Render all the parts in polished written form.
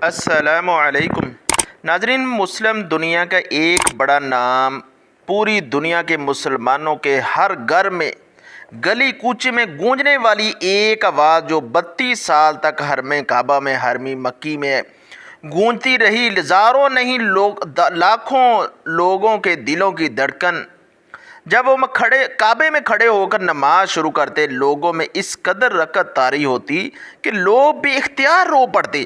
السلام علیکم ناظرین، مسلم دنیا کا ایک بڑا نام پوری دنیا کے مسلمانوں کے ہر گھر میں گلی کوچے میں گونجنے والی ایک آواز جو 32 سال تک حرم کعبہ میں حرم مکی میں گونجتی رہی، ہزاروں نہیں لاکھوں لوگوں کے دلوں کی دھڑکن جب وہ کعبے میں کھڑے ہو کر نماز شروع کرتے، لوگوں میں اس قدر رکعت طاری ہوتی کہ لوگ بے اختیار رو پڑتے۔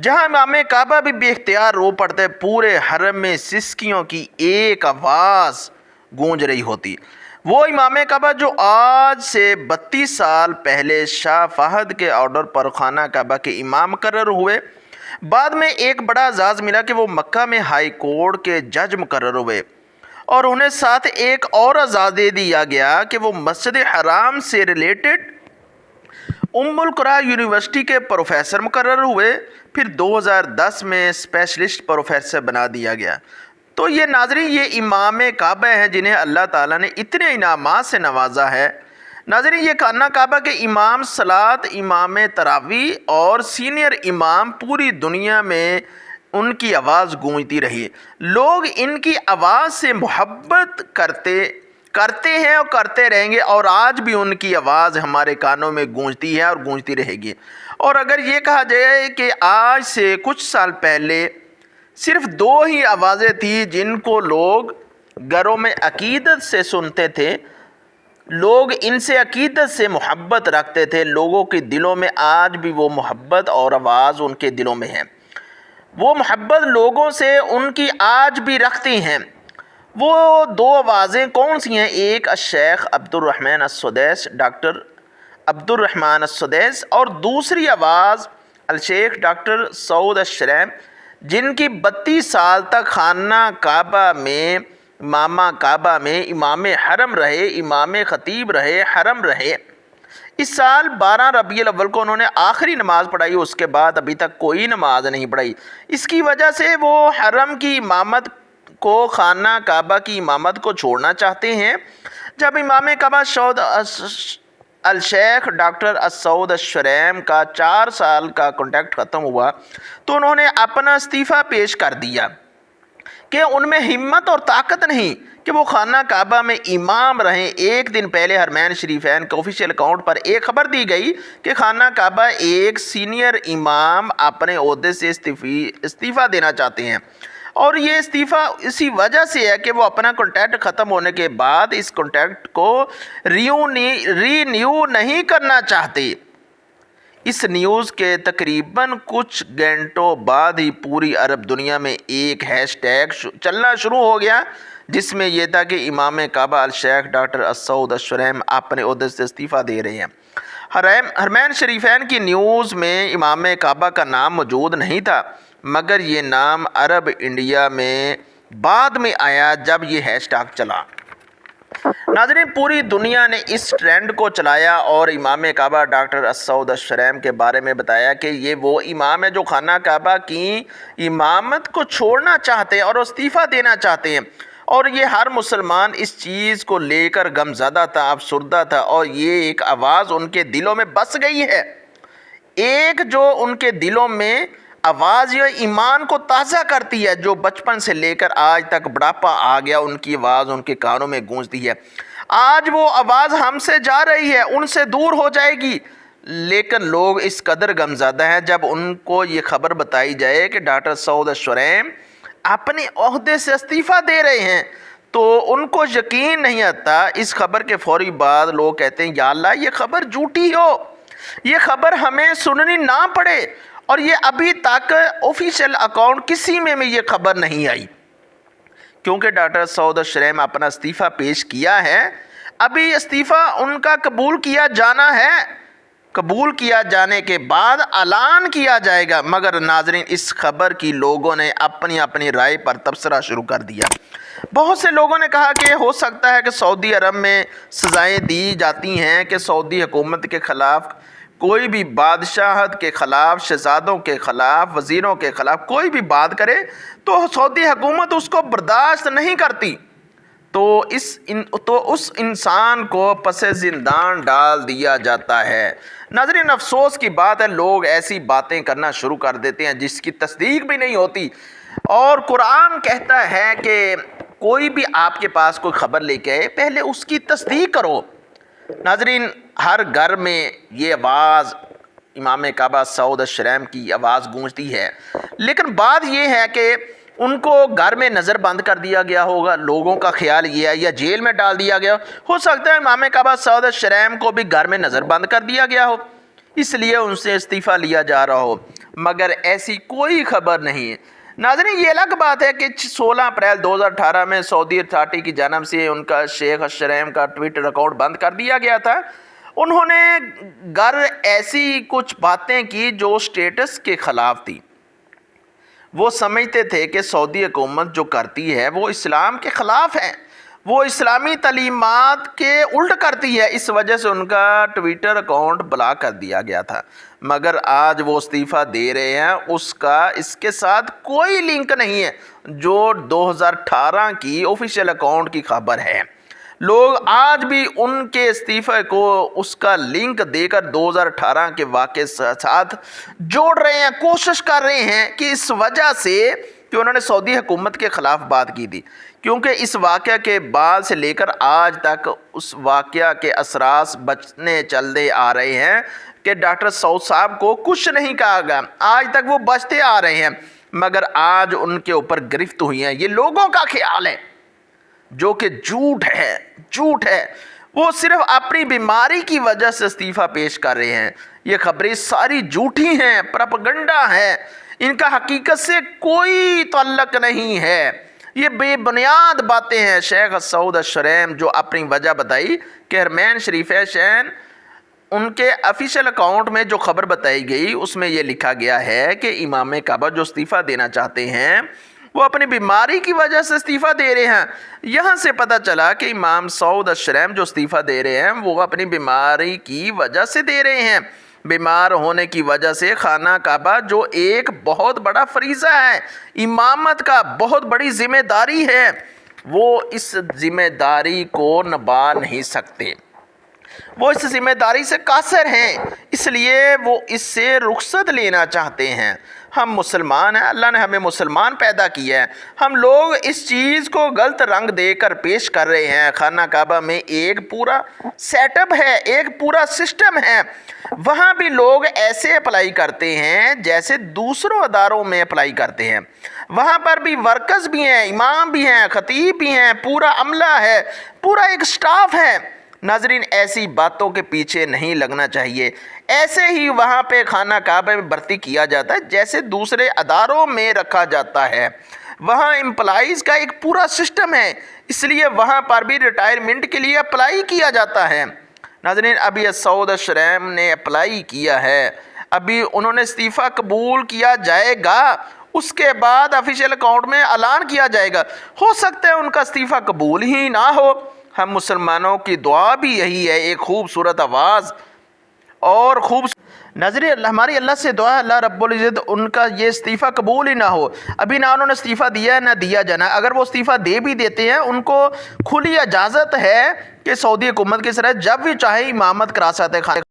جہاں امام کعبہ بھی بے اختیار رو پڑتے، پورے حرم میں سسکیوں کی ایک آواز گونج رہی ہوتی۔ وہ امام کعبہ جو آج سے 32 سال پہلے شاہ فہد کے آرڈر پر خانہ کعبہ کے امام مقرر ہوئے، بعد میں ایک بڑا اعزاز ملا کہ وہ مکہ میں ہائی کورٹ کے جج مقرر ہوئے، اور انہیں ساتھ ایک اور اعزاز دے دیا گیا کہ وہ مسجد حرام سے ریلیٹڈ ام القرا یونیورسٹی کے پروفیسر مقرر ہوئے، پھر 2010 میں اسپیشلسٹ پروفیسر بنا دیا گیا۔ تو یہ ناظرین، یہ امام کعبہ ہیں جنہیں اللہ تعالیٰ نے اتنے انعامات سے نوازا ہے۔ ناظرین، یہ خانہ کعبہ کے امام صلاۃ، امام تراویح اور سینئر امام، پوری دنیا میں ان کی آواز گونجتی رہی۔ لوگ ان کی آواز سے محبت کرتے ہیں اور کرتے رہیں گے، اور آج بھی ان کی آواز ہمارے کانوں میں گونجتی ہے اور گونجتی رہے گی۔ اور اگر یہ کہا جائے کہ آج سے کچھ سال پہلے صرف 2 ہی آوازیں تھیں جن کو لوگ گھروں میں عقیدت سے سنتے تھے، لوگ ان سے عقیدت سے محبت رکھتے تھے، لوگوں کے دلوں میں آج بھی وہ محبت اور آواز ان کے دلوں میں ہے، وہ محبت لوگوں سے ان کی آج بھی رکھتی ہیں۔ وہ 2 آوازیں کون سی ہیں؟ ایک الشیخ عبدالرحمن السدیس، ڈاکٹر عبدالرحمن السدیس، اور دوسری آواز الشیخ ڈاکٹر سعود الشریم، جن کی 32 سال تک خانہ کعبہ میں امام حرم رہے، امام خطیب رہے، حرم رہے۔ اس سال 12 ربیع الاول کو انہوں نے آخری نماز پڑھائی، اس کے بعد ابھی تک کوئی نماز نہیں پڑھائی۔ اس کی وجہ سے وہ حرم کی امامت کو، خانہ کعبہ کی امامت کو چھوڑنا چاہتے ہیں۔ جب امام کعبہ الشیخ ڈاکٹر سعود الشریم کا 4 سال کا کانٹریکٹ ختم ہوا تو انہوں نے اپنا استعفیٰ پیش کر دیا کہ ان میں ہمت اور طاقت نہیں کہ وہ خانہ کعبہ میں امام رہیں۔ ایک دن پہلے حرمین شریفین کے آفیشیل اکاؤنٹ پر ایک خبر دی گئی کہ خانہ کعبہ ایک سینئر امام اپنے عہدے سے استعفیٰ دینا چاہتے ہیں، اور یہ استعفیٰ اسی وجہ سے ہے کہ وہ اپنا کانٹریکٹ ختم ہونے کے بعد اس کانٹریکٹ کو رینیو نہیں کرنا چاہتے۔ اس نیوز کے تقریباً کچھ گھنٹوں بعد ہی پوری عرب دنیا میں ایک ہیش ٹیگ چلنا شروع ہو گیا، جس میں یہ تھا کہ امام کعبہ الشیخ ڈاکٹر سعود الشریم اپنے عہدے سے استعفیٰ دے رہے ہیں۔ حرمین شریفین کی نیوز میں امام کعبہ کا نام موجود نہیں تھا، مگر یہ نام عرب انڈیا میں بعد میں آیا جب یہ ہیش ٹیگ چلا۔ ناظرین، پوری دنیا نے اس ٹرینڈ کو چلایا اور امام کعبہ ڈاکٹر سعود الشریم کے بارے میں بتایا کہ یہ وہ امام ہے جو خانہ کعبہ کی امامت کو چھوڑنا چاہتے ہیں اور استعفیٰ دینا چاہتے ہیں، اور یہ ہر مسلمان اس چیز کو لے کر غمزدہ تھا، افسردہ تھا، اور یہ ایک آواز ان کے دلوں میں بس گئی ہے، ایک جو ان کے دلوں میں آواز یہ ایمان کو تازہ کرتی ہے، جو بچپن سے لے کر آج تک بڑھاپا آ گیا ان کی آواز ان کے کانوں میں گونجتی ہے۔ آج وہ آواز ہم سے جا رہی ہے، ان سے دور ہو جائے گی، لیکن لوگ اس قدر غمزدہ ہیں جب ان کو یہ خبر بتائی جائے کہ ڈاکٹر سعود الشریم اپنے عہدے سے استعفیٰ دے رہے ہیں تو ان کو یقین نہیں آتا۔ اس خبر کے فوری بعد لوگ کہتے ہیں یا اللہ، یہ خبر جھوٹی ہو، یہ خبر ہمیں سننی نہ پڑے، اور یہ ابھی تک آفیشیل اکاؤنٹ کسی میں یہ خبر نہیں آئی، کیونکہ ڈاکٹر سعود الشریم اپنا استعفیٰ پیش کیا ہے، ابھی استعفیٰ ان کا قبول کیا جانا ہے، قبول کیا جانے کے بعد اعلان کیا جائے گا۔ مگر ناظرین، اس خبر کی لوگوں نے اپنی رائے پر تبصرہ شروع کر دیا۔ بہت سے لوگوں نے کہا کہ ہو سکتا ہے کہ سعودی عرب میں سزائیں دی جاتی ہیں کہ سعودی حکومت کے خلاف کوئی بھی بادشاہت کے خلاف، شہزادوں کے خلاف، وزیروں کے خلاف کوئی بھی بات کرے تو سعودی حکومت اس کو برداشت نہیں کرتی، تو اس انسان کو پس زندان ڈال دیا جاتا ہے۔ ناظرین، افسوس کی بات ہے، لوگ ایسی باتیں کرنا شروع کر دیتے ہیں جس کی تصدیق بھی نہیں ہوتی، اور قرآن کہتا ہے کہ کوئی بھی آپ کے پاس کوئی خبر لے کے آئے، پہلے اس کی تصدیق کرو۔ ناظرین، ہر گھر میں یہ آواز امام کعبہ سعود الشریم کی آواز گونجتی ہے، لیکن بات یہ ہے کہ ان کو گھر میں نظر بند کر دیا گیا ہوگا، لوگوں کا خیال یہ ہے، یا جیل میں ڈال دیا گیا ہو سکتا ہے امام کعبہ سعود الشریم کو بھی گھر میں نظر بند کر دیا گیا ہو، اس لیے ان سے استعفیٰ لیا جا رہا ہو، مگر ایسی کوئی خبر نہیں ہے۔ ناظرین، یہ الگ بات ہے کہ 16 اپریل 2018 میں سعودی اتھارٹی کی جانب سے ان کا شیخ الشریم کا ٹویٹر اکاؤنٹ بند کر دیا گیا تھا۔ انہوں نے گھر ایسی کچھ باتیں کی جو سٹیٹس کے خلاف تھی۔ وہ سمجھتے تھے کہ سعودی حکومت جو کرتی ہے وہ اسلام کے خلاف ہے، وہ اسلامی تعلیمات کے الٹ کرتی ہے، اس وجہ سے ان کا ٹویٹر اکاؤنٹ بلاک کر دیا گیا تھا، مگر آج وہ استعفیٰ دے رہے ہیں، اس کے ساتھ کوئی لنک نہیں ہے جو 2018 کی آفیشیل اکاؤنٹ کی خبر ہے۔ لوگ آج بھی ان کے استعفے کو اس کا لنک دے کر 2018 کے واقعے ساتھ جوڑ رہے ہیں، کوشش کر رہے ہیں کہ اس وجہ سے کہ انہوں نے سعودی حکومت کے خلاف بات کی تھی، کیونکہ اس واقعہ کے بعد سے لے کر آج تک اس واقعہ کے اثرات بچنے چلتے آ رہے ہیں کہ ڈاکٹر سعود صاحب کو کچھ نہیں کہا گیا، آج تک وہ بچتے آ رہے ہیں، مگر آج ان کے اوپر گرفت ہوئی ہیں۔ یہ لوگوں کا خیال ہے جو کہ جھوٹ ہے، وہ صرف اپنی بیماری کی وجہ سے استعفیٰ پیش کر رہے ہیں۔ یہ خبریں ساری جھوٹی ہیں، پروپیگنڈا ہے، ان کا حقیقت سے کوئی تعلق نہیں ہے، یہ بے بنیاد باتیں ہیں۔ شیخ سعود الشریم جو اپنی وجہ بتائی کہ حرمین شریفین، ان کے آفیشیل اکاؤنٹ میں جو خبر بتائی گئی اس میں یہ لکھا گیا ہے کہ امام کعبہ جو استعفیٰ دینا چاہتے ہیں وہ اپنی بیماری کی وجہ سے استعفیٰ دے رہے ہیں۔ یہاں سے پتہ چلا کہ امام سعود الشریم جو استعفیٰ دے رہے ہیں وہ اپنی بیماری کی وجہ سے دے رہے ہیں۔ بیمار ہونے کی وجہ سے خانہ کعبہ جو ایک بہت بڑا فریضہ ہے، امامت کا بہت بڑی ذمہ داری ہے، وہ اس ذمہ داری کو نبھا نہیں سکتے، وہ اس ذمہ داری سے قاصر ہیں، اس لیے وہ اس سے رخصت لینا چاہتے ہیں۔ ہم مسلمان ہیں، اللہ نے ہمیں مسلمان پیدا کیا ہے، ہم لوگ اس چیز کو غلط رنگ دے کر پیش کر رہے ہیں۔ خانہ کعبہ میں ایک پورا سیٹ اپ ہے، ایک پورا سسٹم ہے، وہاں بھی لوگ ایسے اپلائی کرتے ہیں جیسے دوسروں اداروں میں اپلائی کرتے ہیں، وہاں پر بھی ورکرز بھی ہیں، امام بھی ہیں، خطیب بھی ہیں، پورا عملہ ہے، پورا ایک سٹاف ہے۔ ناظرین، ایسی باتوں کے پیچھے نہیں لگنا چاہیے، ایسے ہی وہاں پہ خانہ کعبہ میں بھرتی کیا جاتا ہے جیسے دوسرے اداروں میں رکھا جاتا ہے، وہاں امپلائیز کا ایک پورا سسٹم ہے، اس لیے وہاں پر بھی ریٹائرمنٹ کے لیے اپلائی کیا جاتا ہے۔ ناظرین، ابھی سعود الشریم نے اپلائی کیا ہے، ابھی انہوں نے استعفیٰ قبول کیا جائے گا، اس کے بعد آفیشیل اکاؤنٹ میں اعلان کیا جائے گا، ہو سکتا ہے ان کا استعفیٰ قبول ہی نہ ہو۔ ہم مسلمانوں کی دعا بھی یہی ہے، ایک خوبصورت آواز اور ناظرین، ہماری اللہ سے دعا ہے اللہ رب العزت ان کا یہ استعفیٰ قبول ہی نہ ہو، ابھی نہ انہوں نے استعفیٰ دیا ہے نہ دیا جانا، اگر وہ استعفیٰ دے بھی دیتے ہیں ان کو کھلی اجازت ہے کہ سعودی حکومت کی طرح جب بھی چاہے امامت کرا سکتے ہیں۔